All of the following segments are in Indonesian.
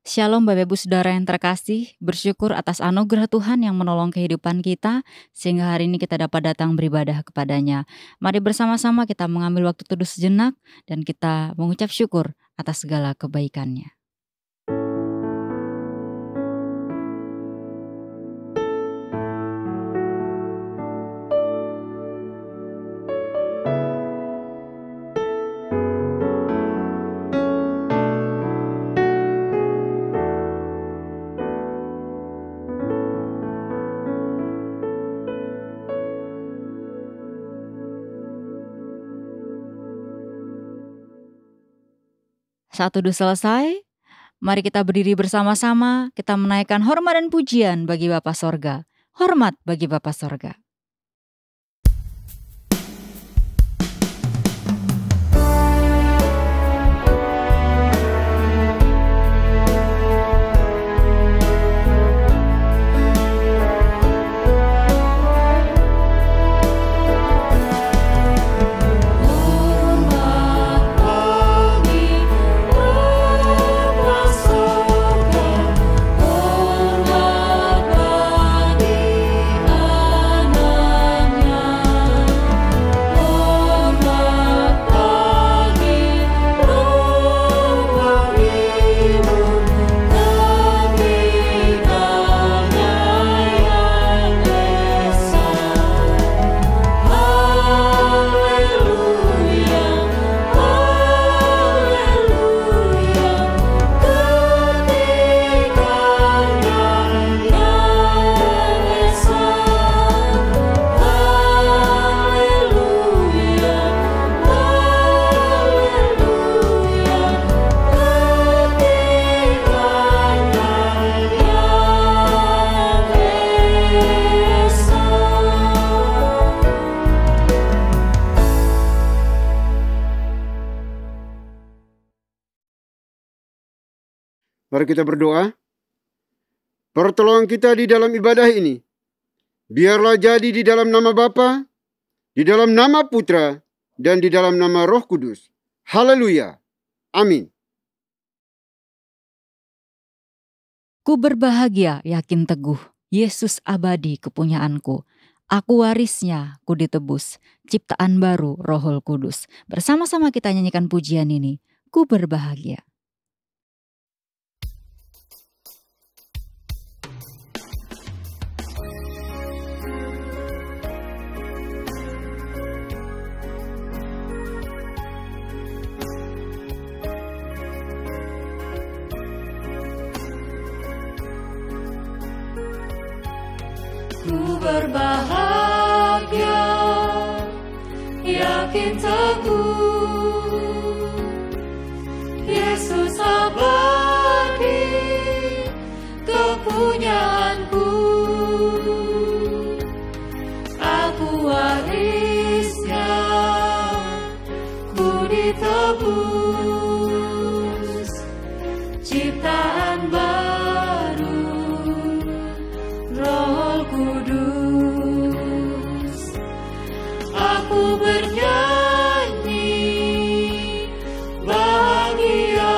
Shalom Bapak Ibu Saudara yang terkasih, bersyukur atas anugerah Tuhan yang menolong kehidupan kita, sehingga hari ini kita dapat datang beribadah kepadanya. Mari bersama-sama kita mengambil waktu teduh sejenak, dan kita mengucap syukur atas segala kebaikannya. Saat teduh selesai, mari kita berdiri bersama-sama, kita menaikkan hormat dan pujian bagi Bapa Sorga. Hormat bagi Bapa Sorga. Mari kita berdoa. Pertolongan kita di dalam ibadah ini, biarlah jadi di dalam nama Bapa, di dalam nama Putra, dan di dalam nama Roh Kudus. Haleluya. Amin. Ku berbahagia, yakin teguh, Yesus abadi kepunyaanku. Aku warisnya, ku ditebus, ciptaan baru Roh Kudus. Bersama-sama kita nyanyikan pujian ini. Ku berbahagia. Ku berbahagia, yakin teguh, Yesus abadi kepunyaanku. Aku warisnya, ku ditebus, ciptaan baru Roh Kudus. Aku bernyanyi bahagia,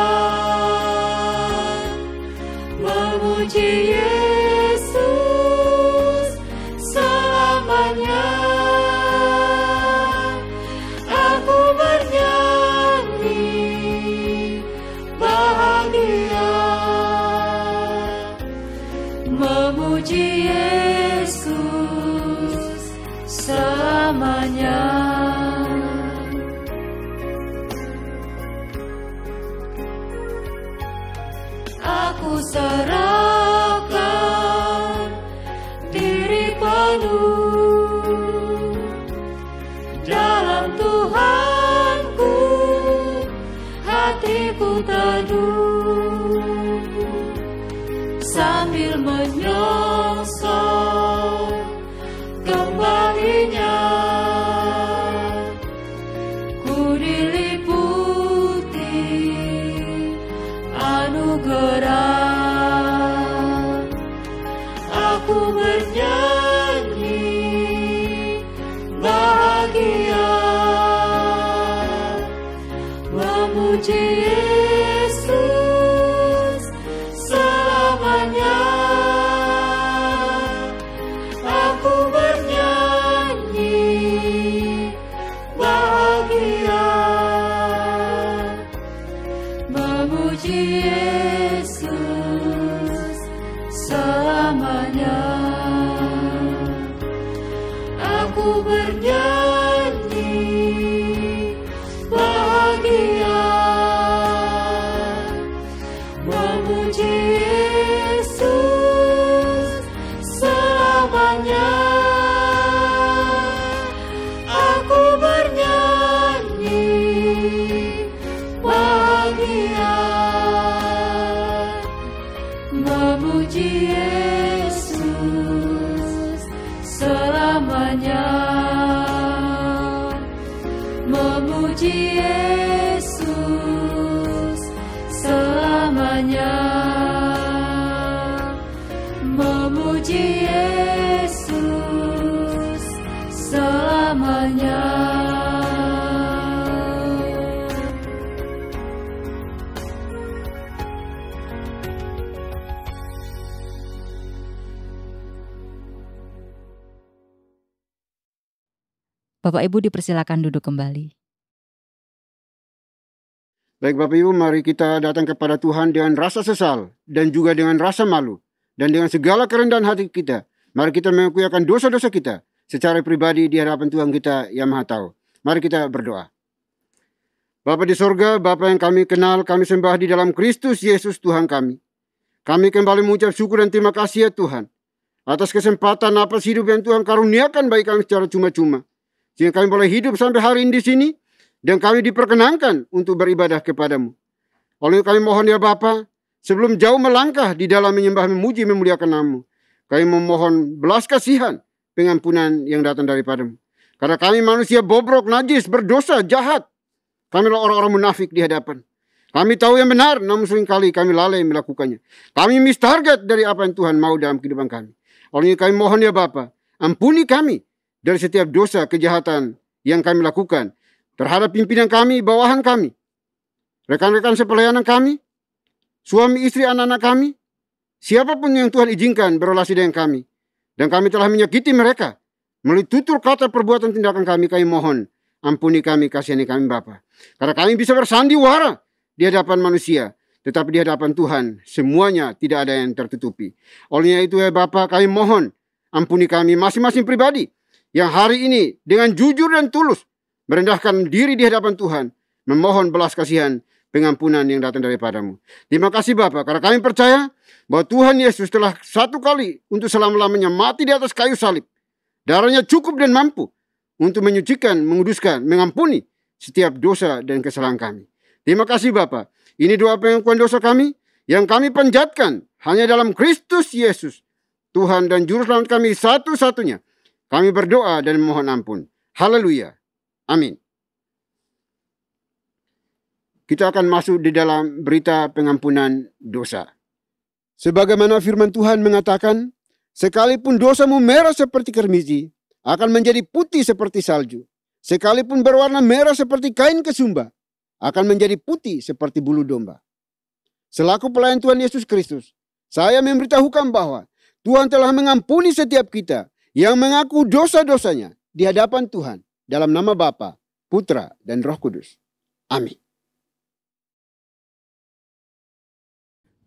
memuji Yesus selamanya. Aku bernyanyi bahagia, memuji Yesus selamanya. Aku serahkan diri penuh dalam Tuhanku, hatiku teduh sambil menyongsong kembalinya. Ku diliputi anugerah. Aku bernyanyi bahagia, memuji Yesus memuji Yesus selamanya, memuji Yesus selamanya, memuji Yesus selamanya. Bapak Ibu dipersilakan duduk kembali. Baik Bapak Ibu, mari kita datang kepada Tuhan dengan rasa sesal dan juga dengan rasa malu. Dan dengan segala kerendahan hati kita, mari kita mengakui akan dosa-dosa kita secara pribadi di hadapan Tuhan kita yang Maha Tahu. Mari kita berdoa. Bapa di sorga, Bapa yang kami kenal, kami sembah di dalam Kristus Yesus Tuhan kami. Kami kembali mengucap syukur dan terima kasih ya Tuhan, atas kesempatan napas hidup yang Tuhan karuniakan bagi kami secara cuma-cuma. Sehingga kami boleh hidup sampai hari ini di sini, dan kami diperkenankan untuk beribadah kepadamu. Oleh kami mohon ya Bapa, sebelum jauh melangkah di dalam menyembah, memuji, memuliakan nama-Mu, kami memohon belas kasihan, pengampunan yang datang daripadamu. Karena kami manusia bobrok, najis, berdosa, jahat. Kami adalah orang-orang munafik di hadapan. Kami tahu yang benar, namun seringkali kami lalai melakukannya. Kami miss target dari apa yang Tuhan mau dalam kehidupan kami. Oleh kami mohon ya Bapa, ampuni kami dari setiap dosa, kejahatan yang kami lakukan terhadap pimpinan kami, bawahan kami, rekan-rekan sepelayanan kami, suami, istri, anak-anak kami, siapapun yang Tuhan izinkan berrelasi dengan kami. Dan kami telah menyakiti mereka melalui tutur kata, perbuatan, tindakan kami. Kami mohon, ampuni kami, kasihani kami Bapa. Karena kami bisa bersandiwara di hadapan manusia, tetapi di hadapan Tuhan semuanya tidak ada yang tertutupi. Olehnya itu ya Bapa, kami mohon, ampuni kami masing-masing pribadi yang hari ini dengan jujur dan tulus merendahkan diri di hadapan Tuhan, memohon belas kasihan, pengampunan yang datang daripadamu. Terima kasih Bapa, karena kami percaya bahwa Tuhan Yesus telah satu kali untuk selama-lamanya mati di atas kayu salib. Darahnya cukup dan mampu untuk menyucikan, menguduskan, mengampuni setiap dosa dan kesalahan kami. Terima kasih Bapa. Ini doa pengakuan dosa kami yang kami panjatkan hanya dalam Kristus Yesus, Tuhan dan Juru Selamat kami satu-satunya. Kami berdoa dan memohon ampun. Haleluya. Amin. Kita akan masuk di dalam berita pengampunan dosa. Sebagaimana firman Tuhan mengatakan, sekalipun dosamu merah seperti kermizi, akan menjadi putih seperti salju. Sekalipun berwarna merah seperti kain kesumba, akan menjadi putih seperti bulu domba. Selaku pelayan Tuhan Yesus Kristus, saya memberitahukan bahwa Tuhan telah mengampuni setiap kita yang mengaku dosa-dosanya di hadapan Tuhan dalam nama Bapa, Putra, dan Roh Kudus. Amin.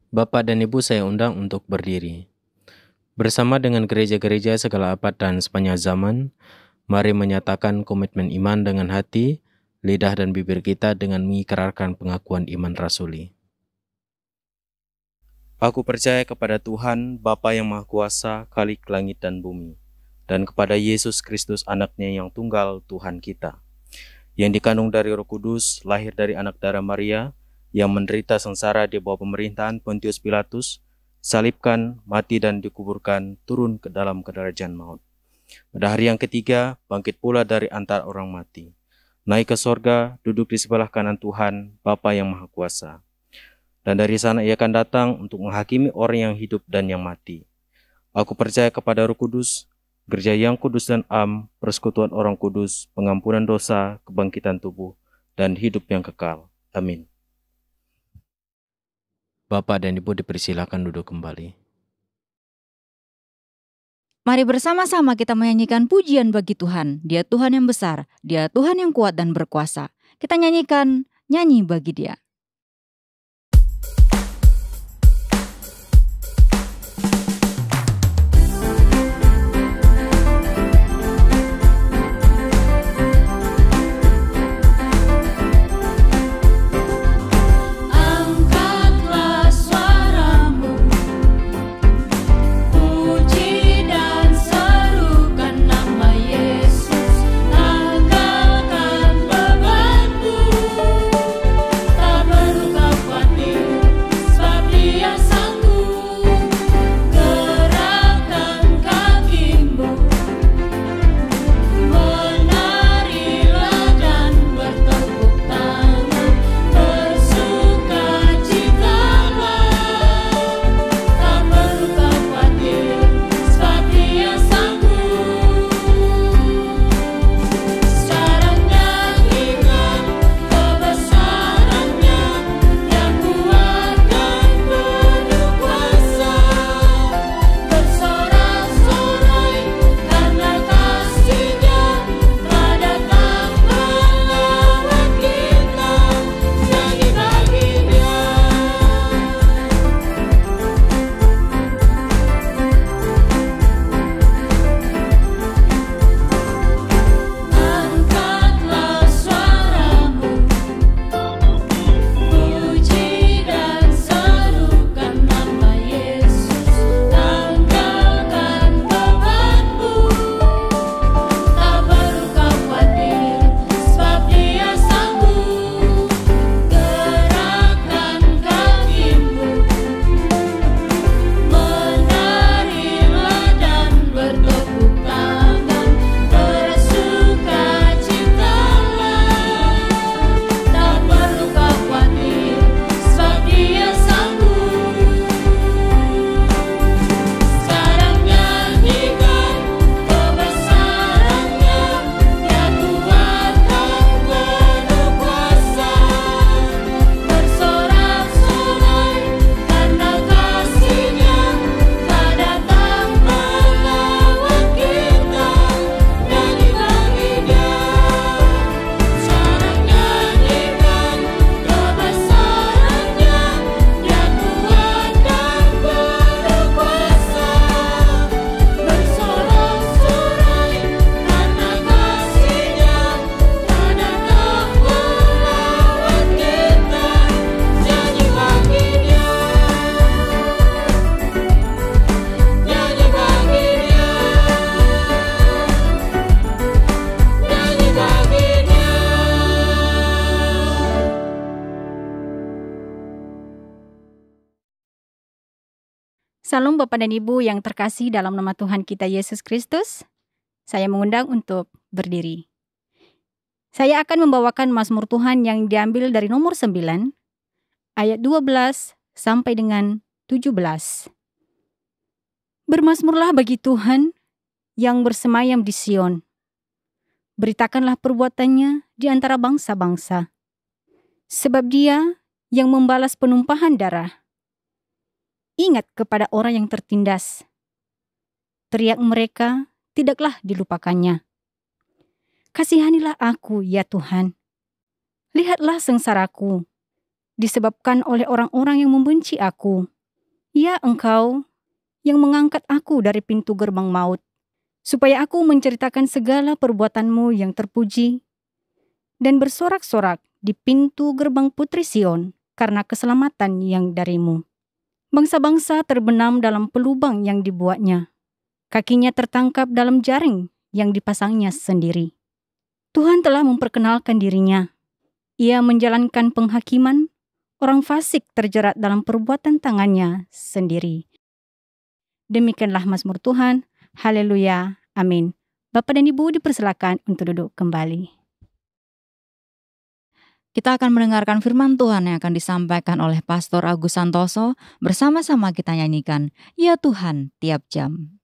Bapak dan Ibu saya undang untuk berdiri. Bersama dengan gereja-gereja segala abad dan sepanjang zaman, mari menyatakan komitmen iman dengan hati, lidah dan bibir kita dengan mengikrarkan pengakuan iman rasuli. Aku percaya kepada Tuhan, Bapa yang Maha Kuasa, Khalik langit dan bumi, dan kepada Yesus Kristus anaknya yang tunggal Tuhan kita, yang dikandung dari Roh Kudus, lahir dari anak darah Maria, yang menderita sengsara di bawah pemerintahan Pontius Pilatus, salibkan, mati dan dikuburkan, turun ke dalam kedarajan maut. Pada hari yang ketiga, bangkit pula dari antara orang mati, naik ke sorga, duduk di sebelah kanan Tuhan, Bapa yang Maha Kuasa. Dan dari sana ia akan datang untuk menghakimi orang yang hidup dan yang mati. Aku percaya kepada Roh Kudus, gereja yang kudus dan am, persekutuan orang kudus, pengampunan dosa, kebangkitan tubuh, dan hidup yang kekal. Amin. Bapak dan Ibu dipersilakan duduk kembali. Mari bersama-sama kita menyanyikan pujian bagi Tuhan. Dia Tuhan yang besar, Dia Tuhan yang kuat dan berkuasa. Kita nyanyikan nyanyi bagi Dia. Angkatkan Salam Bapak dan Ibu yang terkasih dalam nama Tuhan kita Yesus Kristus. Saya mengundang untuk berdiri. Saya akan membawakan Mazmur Tuhan yang diambil dari nomor 9, ayat 12 sampai dengan 17. Bermazmurlah bagi Tuhan yang bersemayam di Sion. Beritakanlah perbuatannya di antara bangsa-bangsa. Sebab Dia yang membalas penumpahan darah. Ingat kepada orang yang tertindas. Teriak mereka, tidaklah dilupakannya. Kasihanilah aku, ya Tuhan. Lihatlah sengsaraku, disebabkan oleh orang-orang yang membenci aku. Ya Engkau, yang mengangkat aku dari pintu gerbang maut, supaya aku menceritakan segala perbuatanmu yang terpuji, dan bersorak-sorak di pintu gerbang Putri Sion, karena keselamatan yang darimu. Bangsa-bangsa terbenam dalam pelubang yang dibuatnya. Kakinya tertangkap dalam jaring yang dipasangnya sendiri. Tuhan telah memperkenalkan dirinya. Ia menjalankan penghakiman, orang fasik terjerat dalam perbuatan tangannya sendiri. Demikianlah Mazmur Tuhan. Haleluya. Amin. Bapak dan Ibu dipersilakan untuk duduk kembali. Kita akan mendengarkan firman Tuhan yang akan disampaikan oleh Pastor Agus Santoso. Bersama-sama kita nyanyikan, Ya Tuhan, tiap jam.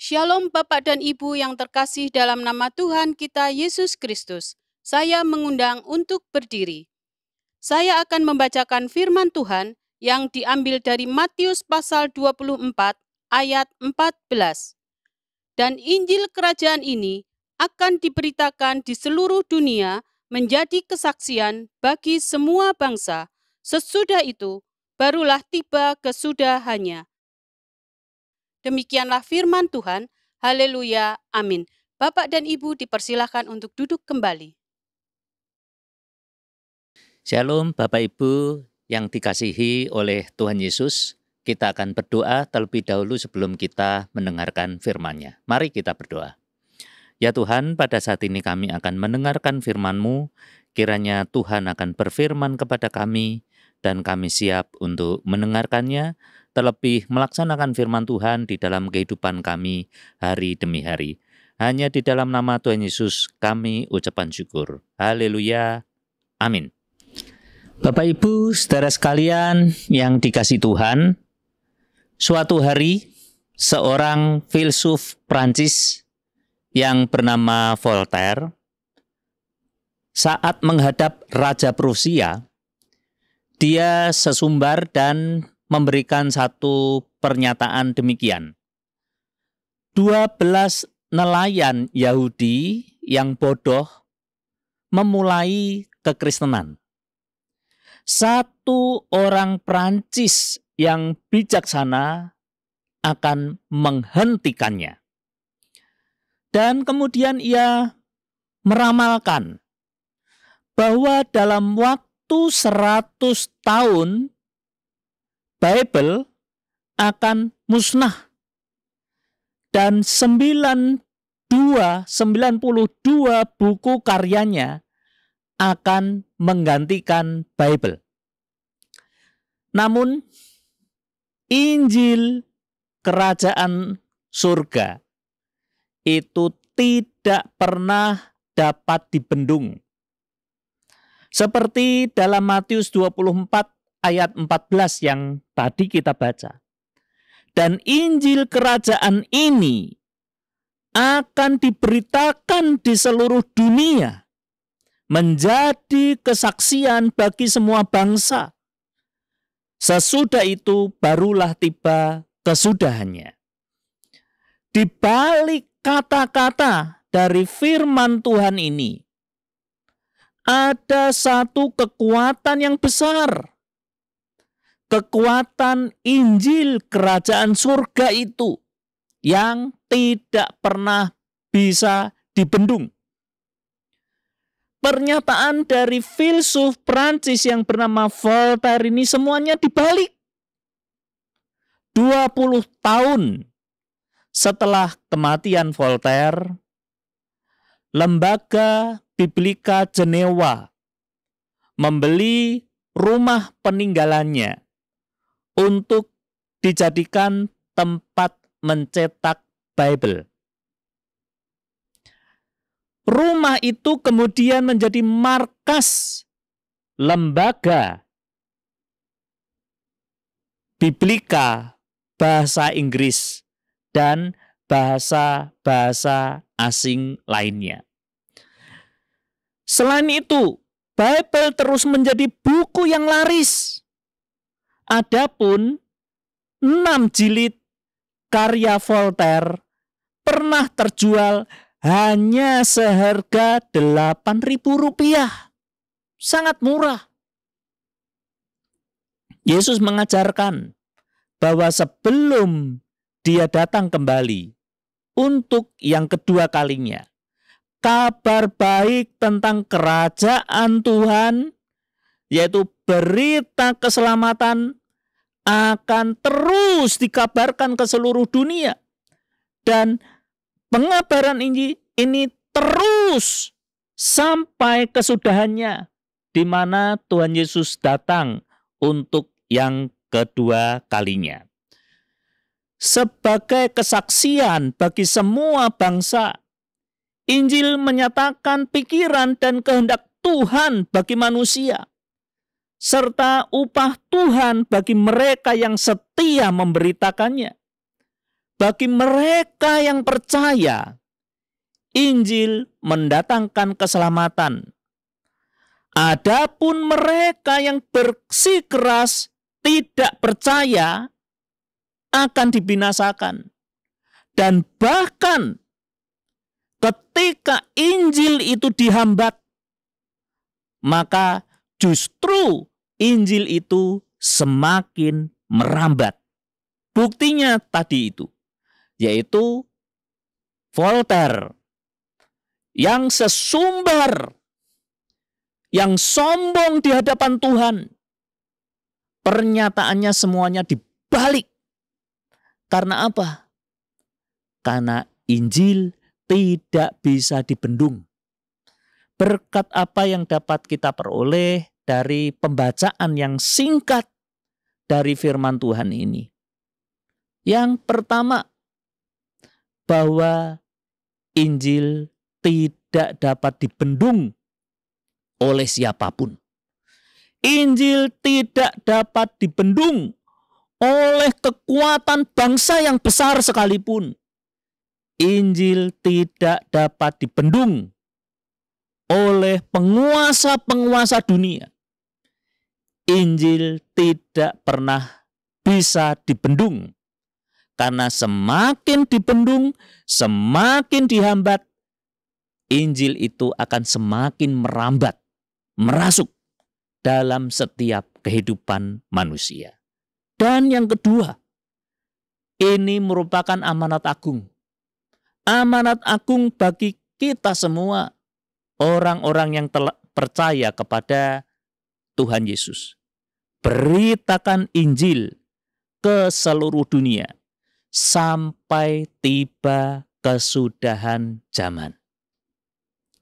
Shalom Bapak dan Ibu yang terkasih dalam nama Tuhan kita Yesus Kristus. Saya mengundang untuk berdiri. Saya akan membacakan firman Tuhan yang diambil dari Matius pasal 24 ayat 14. Dan Injil kerajaan ini akan diberitakan di seluruh dunia menjadi kesaksian bagi semua bangsa. Sesudah itu, barulah tiba kesudahannya. Demikianlah firman Tuhan. Haleluya. Amin. Bapak dan Ibu dipersilakan untuk duduk kembali. Shalom Bapak Ibu yang dikasihi oleh Tuhan Yesus. Kita akan berdoa terlebih dahulu sebelum kita mendengarkan firman-Nya. Mari kita berdoa. Ya Tuhan, pada saat ini kami akan mendengarkan firman-Mu. Kiranya Tuhan akan berfirman kepada kami dan kami siap untuk mendengarkannya, terlebih melaksanakan firman Tuhan di dalam kehidupan kami hari demi hari. Hanya di dalam nama Tuhan Yesus kami ucapan syukur. Haleluya. Amin. Bapak Ibu, saudara sekalian yang dikasihi Tuhan, Suatu hari, seorang filsuf Prancis yang bernama Voltaire saat menghadap Raja Prusia, dia sesumbar dan memberikan satu pernyataan demikian. 12 nelayan Yahudi yang bodoh memulai kekristenan. Satu orang Prancis yang bijaksana akan menghentikannya. Dan kemudian ia meramalkan bahwa dalam waktu 100 tahun Bible akan musnah dan 92 buku karyanya akan menggantikan Bible. Namun Injil kerajaan surga itu tidak pernah dapat dibendung. Seperti dalam Matius 24 ayat 14 yang tadi kita baca. Dan Injil kerajaan ini akan diberitakan di seluruh dunia, menjadi kesaksian bagi semua bangsa. Sesudah itu barulah tiba kesudahannya. Di balik kata-kata dari firman Tuhan ini, ada satu kekuatan yang besar. Kekuatan Injil kerajaan surga itu yang tidak pernah bisa dibendung. Pernyataan dari filsuf Prancis yang bernama Voltaire ini semuanya dibalik. 20 tahun setelah kematian Voltaire, Lembaga Biblika Jenewa membeli rumah peninggalannya untuk dijadikan tempat mencetak Bible. Rumah itu kemudian menjadi markas lembaga Biblika bahasa Inggris dan bahasa-bahasa asing lainnya. Selain itu, Bible terus menjadi buku yang laris. Adapun 6 jilid karya Voltaire pernah terjual hanya seharga Rp8.000. Sangat murah. Yesus mengajarkan bahwa sebelum dia datang kembali untuk yang kedua kalinya, kabar baik tentang kerajaan Tuhan, yaitu berita keselamatan, akan terus dikabarkan ke seluruh dunia. Dan pengabaran ini terus sampai kesudahannya, di mana Tuhan Yesus datang untuk yang kedua kalinya. Sebagai kesaksian bagi semua bangsa, Injil menyatakan pikiran dan kehendak Tuhan bagi manusia, serta upah Tuhan bagi mereka yang setia memberitakannya. Bagi mereka yang percaya, Injil mendatangkan keselamatan. Adapun mereka yang bersikeras tidak percaya akan dibinasakan. Dan bahkan ketika Injil itu dihambat, maka justru Injil itu semakin merambat. Buktinya tadi itu, yaitu Voltaire yang sesumbar, yang sombong di hadapan Tuhan. Pernyataannya semuanya dibalik. Karena apa? Karena Injil tidak bisa dibendung. Berkat apa yang dapat kita peroleh dari pembacaan yang singkat dari firman Tuhan ini? Yang pertama, bahwa Injil tidak dapat dibendung oleh siapapun. Injil tidak dapat dibendung oleh kekuatan bangsa yang besar sekalipun, Injil tidak dapat dibendung oleh penguasa-penguasa dunia. Injil tidak pernah bisa dibendung, karena semakin dibendung, semakin dihambat, Injil itu akan semakin merambat, merasuk dalam setiap kehidupan manusia. Dan yang kedua, ini merupakan amanat agung. Amanat agung bagi kita semua, orang-orang yang percaya kepada Tuhan Yesus. Beritakan Injil ke seluruh dunia sampai tiba kesudahan zaman.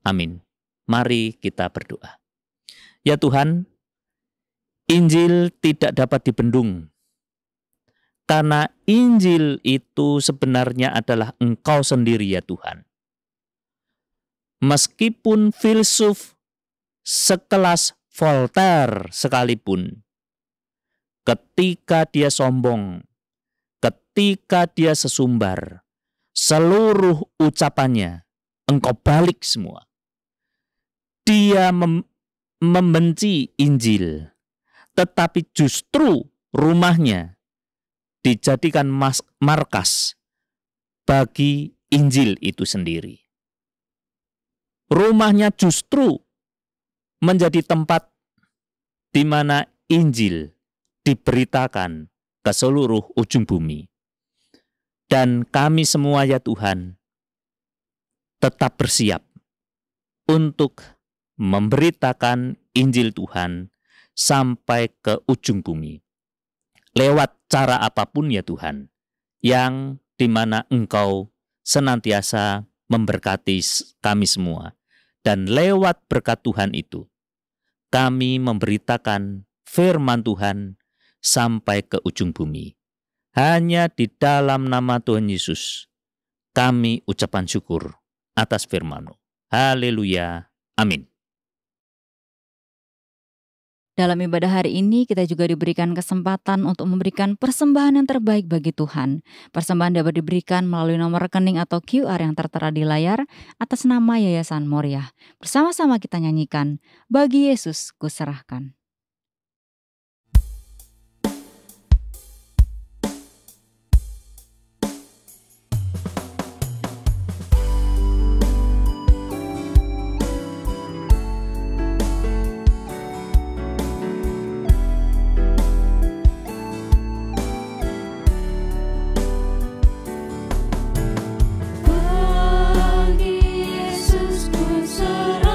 Amin. Mari kita berdoa. Ya Tuhan, Injil tidak dapat dibendung, karena Injil itu sebenarnya adalah Engkau sendiri ya Tuhan. Meskipun filsuf sekelas Voltaire sekalipun, ketika dia sombong, ketika dia sesumbar, seluruh ucapannya Engkau balik semua. Dia membenci Injil, tetapi justru rumahnya dijadikan markas bagi Injil itu sendiri. Rumahnya justru menjadi tempat di mana Injil diberitakan ke seluruh ujung bumi. Dan kami semua ya Tuhan, tetap bersiap untuk memberitakan Injil Tuhan sampai ke ujung bumi. Lewat cara apapun ya Tuhan, yang dimana Engkau senantiasa memberkati kami semua. Dan lewat berkat Tuhan itu, kami memberitakan firman Tuhan sampai ke ujung bumi. Hanya di dalam nama Tuhan Yesus, kami ucapan syukur atas firman-Mu. Haleluya. Amin. Dalam ibadah hari ini kita juga diberikan kesempatan untuk memberikan persembahan yang terbaik bagi Tuhan. Persembahan dapat diberikan melalui nomor rekening atau QR yang tertera di layar atas nama Yayasan Moriah. Bersama-sama kita nyanyikan, Bagi Yesus Kuserahkan. Bagi Yesus ku serahkan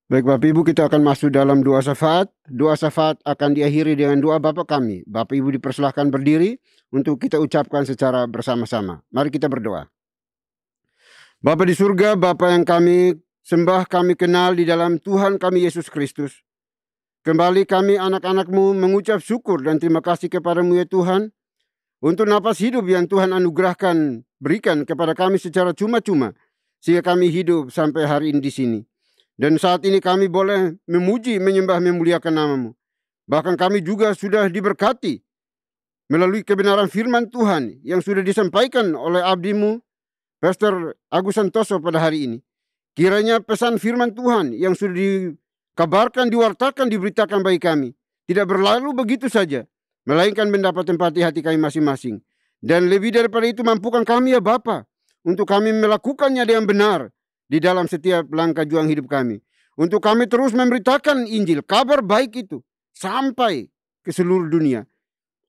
Baik Bapak Ibu, kita akan masuk dalam doa syafaat. Doa syafaat akan diakhiri dengan doa Bapa kami. Bapak Ibu dipersilahkan berdiri untuk kita ucapkan secara bersama-sama. Mari kita berdoa. Bapa di surga, Bapa yang kami sembah, kami kenal di dalam Tuhan kami Yesus Kristus. Kembali kami anak-anak-Mu mengucap syukur dan terima kasih kepada-Mu ya Tuhan, untuk napas hidup yang Tuhan anugerahkan, berikan kepada kami secara cuma-cuma, sehingga kami hidup sampai hari ini di sini. Dan saat ini kami boleh memuji, menyembah, memuliakan nama-Mu. Bahkan kami juga sudah diberkati melalui kebenaran firman Tuhan yang sudah disampaikan oleh abdi-Mu, Pastor Agus Santoso pada hari ini. Kiranya pesan firman Tuhan yang sudah dikabarkan, diwartakan, diberitakan bagi kami tidak berlalu begitu saja, melainkan mendapat tempat di hati kami masing-masing. Dan lebih daripada itu, mampukan kami ya Bapa, untuk kami melakukannya dengan benar di dalam setiap langkah juang hidup kami. Untuk kami terus memberitakan Injil, kabar baik itu, sampai ke seluruh dunia.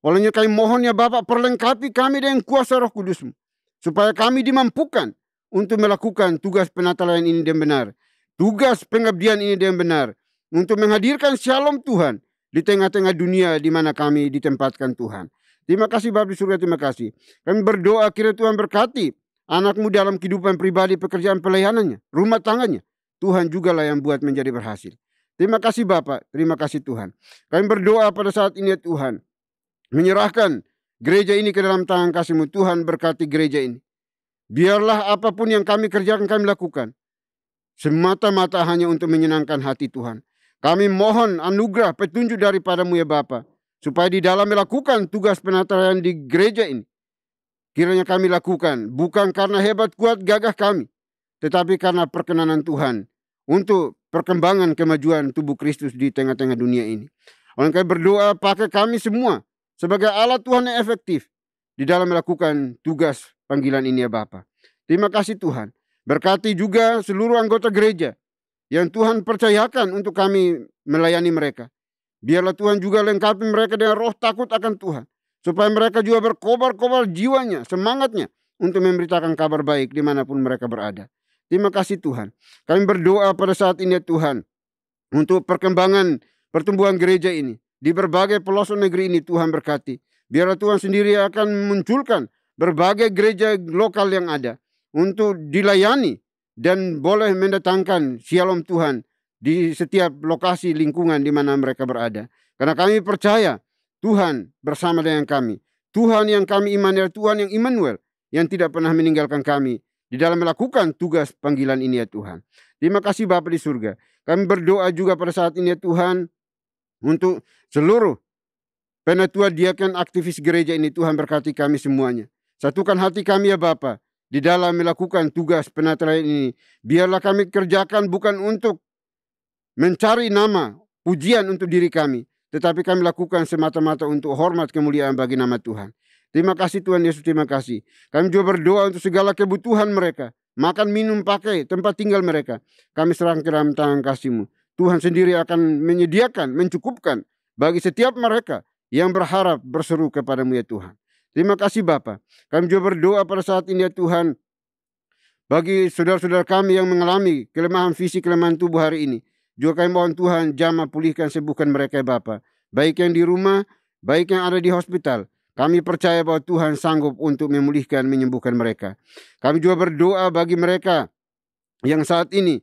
Olehnya kami mohon ya Bapak, perlengkapi kami dengan kuasa Roh Kudus-Mu, supaya kami dimampukan untuk melakukan tugas penatalan ini dengan benar, tugas pengabdian ini dengan benar, untuk menghadirkan shalom Tuhan di tengah-tengah dunia di mana kami ditempatkan Tuhan. Terima kasih Bapa di surga, terima kasih. Kami berdoa kiranya Tuhan berkati anak-Mu dalam kehidupan pribadi, pekerjaan pelayanannya, rumah tangganya. Tuhan jugalah yang buat menjadi berhasil. Terima kasih Bapak, terima kasih Tuhan. Kami berdoa pada saat ini ya Tuhan, menyerahkan gereja ini ke dalam tangan kasih-Mu. Tuhan berkati gereja ini. Biarlah apapun yang kami kerjakan, kami lakukan semata-mata hanya untuk menyenangkan hati Tuhan. Kami mohon anugerah petunjuk daripada-Mu ya Bapa, supaya di dalam melakukan tugas penataran di gereja ini, kiranya kami lakukan bukan karena hebat kuat gagah kami, tetapi karena perkenanan Tuhan untuk perkembangan kemajuan tubuh Kristus di tengah-tengah dunia ini. Oleh kami berdoa, pakai kami semua sebagai alat Tuhan yang efektif di dalam melakukan tugas panggilan ini ya Bapa. Terima kasih Tuhan. Berkati juga seluruh anggota gereja yang Tuhan percayakan untuk kami melayani mereka. Biarlah Tuhan juga lengkapi mereka dengan roh takut akan Tuhan, supaya mereka juga berkobar-kobar jiwanya, semangatnya untuk memberitakan kabar baik dimanapun mereka berada. Terima kasih Tuhan. Kami berdoa pada saat ini ya Tuhan, untuk perkembangan pertumbuhan gereja ini. Di berbagai pelosok negeri ini Tuhan berkati. Biarlah Tuhan sendiri akan memunculkan berbagai gereja lokal yang ada, untuk dilayani dan boleh mendatangkan shalom Tuhan di setiap lokasi lingkungan di mana mereka berada. Karena kami percaya Tuhan bersama dengan kami. Tuhan yang kami imani adalah Tuhan yang Immanuel, yang tidak pernah meninggalkan kami di dalam melakukan tugas panggilan ini ya Tuhan. Terima kasih Bapa di surga. Kami berdoa juga pada saat ini ya Tuhan, untuk seluruh penatua diaken aktivis gereja ini. Tuhan berkati kami semuanya. Satukan hati kami ya Bapa di dalam melakukan tugas penataran ini. Biarlah kami kerjakan bukan untuk mencari nama, pujian untuk diri kami, tetapi kami lakukan semata-mata untuk hormat kemuliaan bagi nama Tuhan. Terima kasih Tuhan Yesus, terima kasih. Kami juga berdoa untuk segala kebutuhan mereka, makan, minum, pakai, tempat tinggal mereka. Kami serahkan ke dalam tangan kasih-Mu. Tuhan sendiri akan menyediakan, mencukupkan bagi setiap mereka yang berharap berseru kepada-Mu ya Tuhan. Terima kasih Bapa. Kami juga berdoa pada saat ini ya Tuhan, bagi saudara-saudara kami yang mengalami kelemahan fisik, kelemahan tubuh hari ini. Juga kami mohon Tuhan jamah pulihkan, sembuhkan mereka ya Bapa. Baik yang di rumah, baik yang ada di hospital. Kami percaya bahwa Tuhan sanggup untuk memulihkan, menyembuhkan mereka. Kami juga berdoa bagi mereka yang saat ini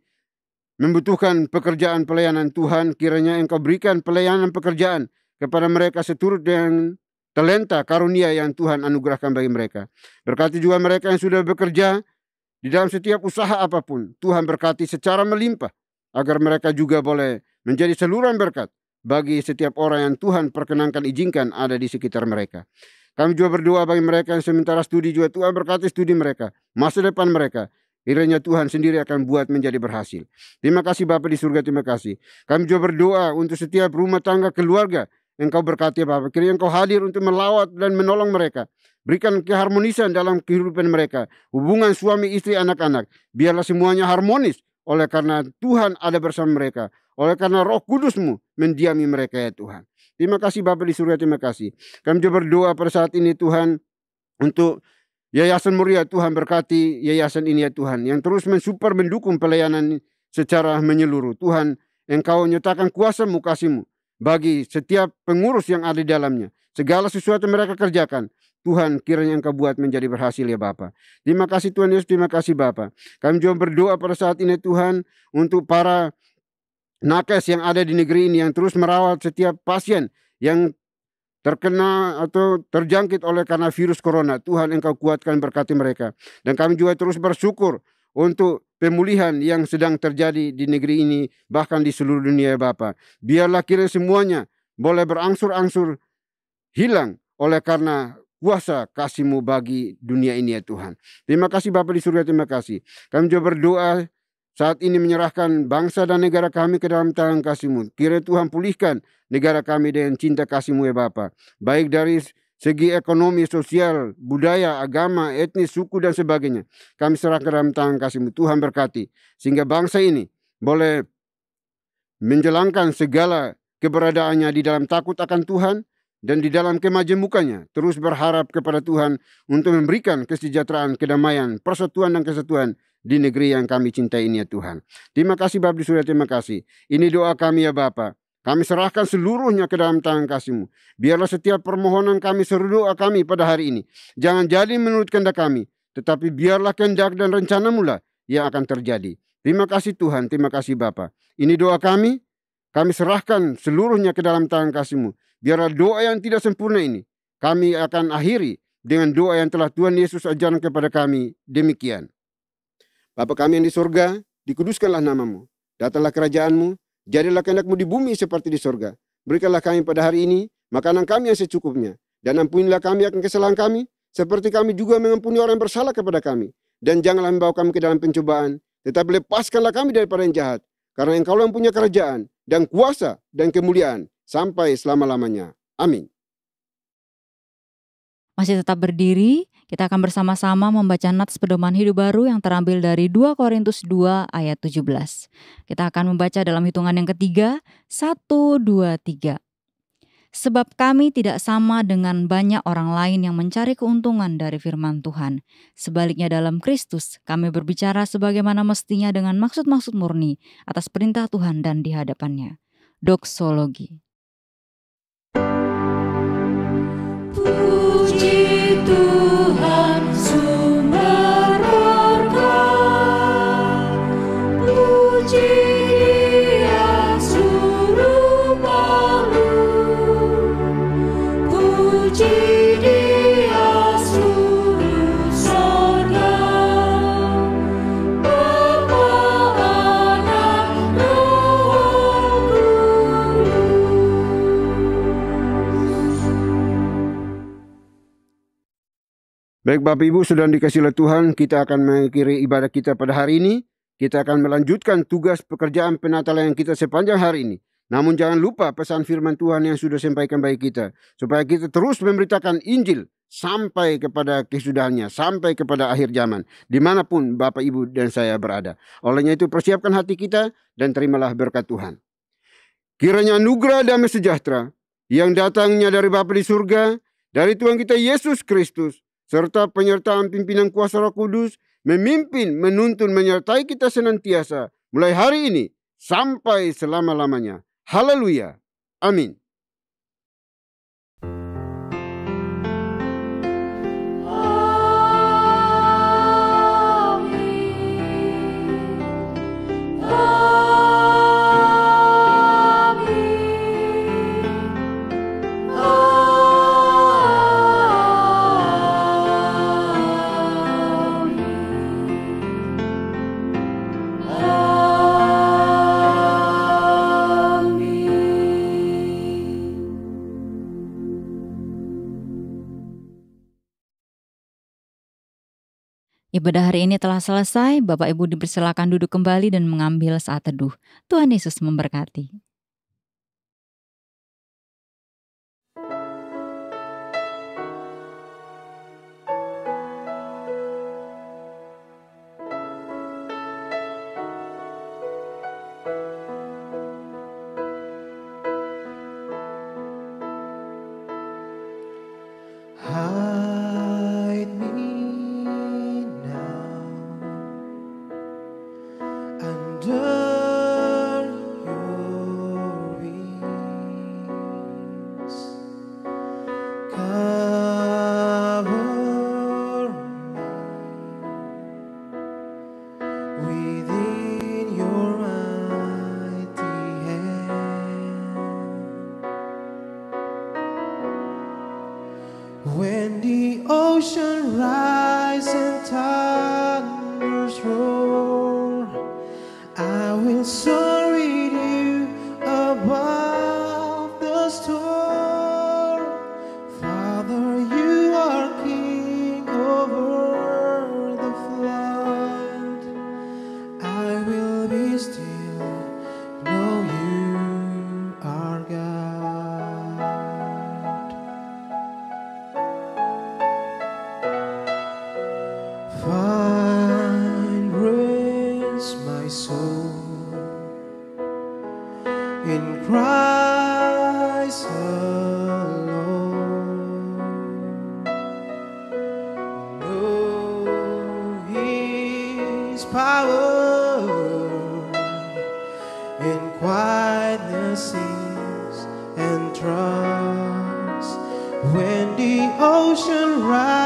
membutuhkan pekerjaan pelayanan Tuhan. Kiranya Engkau berikan pelayanan pekerjaan kepada mereka seturut dengan talenta karunia yang Tuhan anugerahkan bagi mereka. Berkati juga mereka yang sudah bekerja di dalam setiap usaha apapun. Tuhan berkati secara melimpah, agar mereka juga boleh menjadi saluran berkat bagi setiap orang yang Tuhan perkenankan, izinkan ada di sekitar mereka. Kami juga berdoa bagi mereka yang sementara studi juga. Tuhan berkati studi mereka, masa depan mereka. Kiranya Tuhan sendiri akan buat menjadi berhasil. Terima kasih Bapa di surga, terima kasih. Kami juga berdoa untuk setiap rumah tangga, keluarga. Engkau berkati Bapa. Kiranya Engkau hadir untuk melawat dan menolong mereka. Berikan keharmonisan dalam kehidupan mereka. Hubungan suami, istri, anak-anak. Biarlah semuanya harmonis. Oleh karena Tuhan ada bersama mereka. Oleh karena Roh Kudus-Mu mendiami mereka ya Tuhan. Terima kasih Bapa di surga, terima kasih. Kami juga berdoa pada saat ini Tuhan, untuk Yayasan Muria. Tuhan berkati yayasan ini ya Tuhan, yang terus mensupport, mendukung pelayanan secara menyeluruh. Tuhan, Engkau nyatakan kuasa-Mu, kasih-Mu bagi setiap pengurus yang ada di dalamnya. Segala sesuatu mereka kerjakan, Tuhan kiranya Engkau buat menjadi berhasil ya Bapa. Terima kasih Tuhan Yesus, terima kasih Bapa. Kami juga berdoa pada saat ini Tuhan untuk para nakes yang ada di negeri ini yang terus merawat setiap pasien yang terkena atau terjangkit oleh karena virus corona. Tuhan Engkau kuatkan, berkati mereka. Dan kami juga terus bersyukur untuk pemulihan yang sedang terjadi di negeri ini, bahkan di seluruh dunia ya Bapa. Biarlah kiranya semuanya boleh berangsur-angsur hilang oleh karena kuasa kasih-Mu bagi dunia ini ya Tuhan. Terima kasih Bapa di surga, terima kasih. Kami juga berdoa saat ini menyerahkan bangsa dan negara kami ke dalam tangan kasih-Mu. Kiranya Tuhan pulihkan negara kami dengan cinta kasih-Mu ya Bapa. Baik dari segi ekonomi, sosial, budaya, agama, etnis, suku, dan sebagainya. Kami serahkan dalam tangan kasih-Mu. Tuhan berkati. Sehingga bangsa ini boleh menjalankan segala keberadaannya di dalam takut akan Tuhan dan di dalam kemajemukannya. Terus berharap kepada Tuhan untuk memberikan kesejahteraan, kedamaian, persatuan dan kesatuan di negeri yang kami cintai ini ya Tuhan. Terima kasih Bapa di surga, terima kasih. Ini doa kami ya Bapa. Kami serahkan seluruhnya ke dalam tangan kasih-Mu. Biarlah setiap permohonan kami, seluruh doa kami pada hari ini jangan jadi menurut kehendak kami, tetapi biarlah kehendak dan rencana-Mu lah yang akan terjadi. Terima kasih Tuhan, terima kasih Bapa. Ini doa kami serahkan seluruhnya ke dalam tangan kasih-Mu. Biarlah doa yang tidak sempurna ini kami akan akhiri dengan doa yang telah Tuhan Yesus ajarkan kepada kami. Demikian. Bapa kami yang di surga, dikuduskanlah nama-Mu. Datanglah kerajaan-Mu. Jadilah kehendak-Mu di bumi seperti di surga. Berikanlah kami pada hari ini makanan kami yang secukupnya. Dan ampunilah kami akan kesalahan kami, seperti kami juga mengampuni orang yang bersalah kepada kami. Dan janganlah membawa kami ke dalam pencobaan, tetapi lepaskanlah kami daripada yang jahat. Karena Engkau yang punya kerajaan, dan kuasa, dan kemuliaan, sampai selama-lamanya. Amin. Masih tetap berdiri, kita akan bersama-sama membaca nats pedoman hidup baru yang terambil dari 2 Korintus 2 ayat 17. Kita akan membaca dalam hitungan yang ketiga, 1, 2, 3. Sebab kami tidak sama dengan banyak orang lain yang mencari keuntungan dari firman Tuhan. Sebaliknya dalam Kristus, kami berbicara sebagaimana mestinya dengan maksud-maksud murni atas perintah Tuhan dan di hadapannya. Doksologi. Puji Tuhan sumber berkah, puji Dia suruh makhluk, puji Dia suruh sorga, Bapa, Anak, Roh Kudus. Baik Bapak Ibu, saudara dikasihi oleh Tuhan, kita akan mengakhiri ibadah kita pada hari ini. Kita akan melanjutkan tugas pekerjaan penatalan yang kita sepanjang hari ini. Namun jangan lupa pesan firman Tuhan yang sudah sampaikan bagi kita, supaya kita terus memberitakan Injil sampai kepada kesudahannya, sampai kepada akhir zaman, dimanapun Bapak Ibu dan saya berada. Olehnya itu persiapkan hati kita dan terimalah berkat Tuhan. Kiranya anugerah damai sejahtera yang datangnya dari Bapa di surga, dari Tuhan kita Yesus Kristus, serta penyertaan pimpinan kuasa Roh Kudus, memimpin, menuntun, menyertai kita senantiasa, mulai hari ini sampai selama-lamanya. Haleluya. Amin. Ibadah hari ini telah selesai, Bapak Ibu dipersilakan duduk kembali dan mengambil saat teduh. Tuhan Yesus memberkati. Hide me now under will soar with you above the storm. Father, you are king over the flood. I will be still, know you are God. Find rest, my soul, in Christ alone. Know His power in quietness and trust. When the ocean rises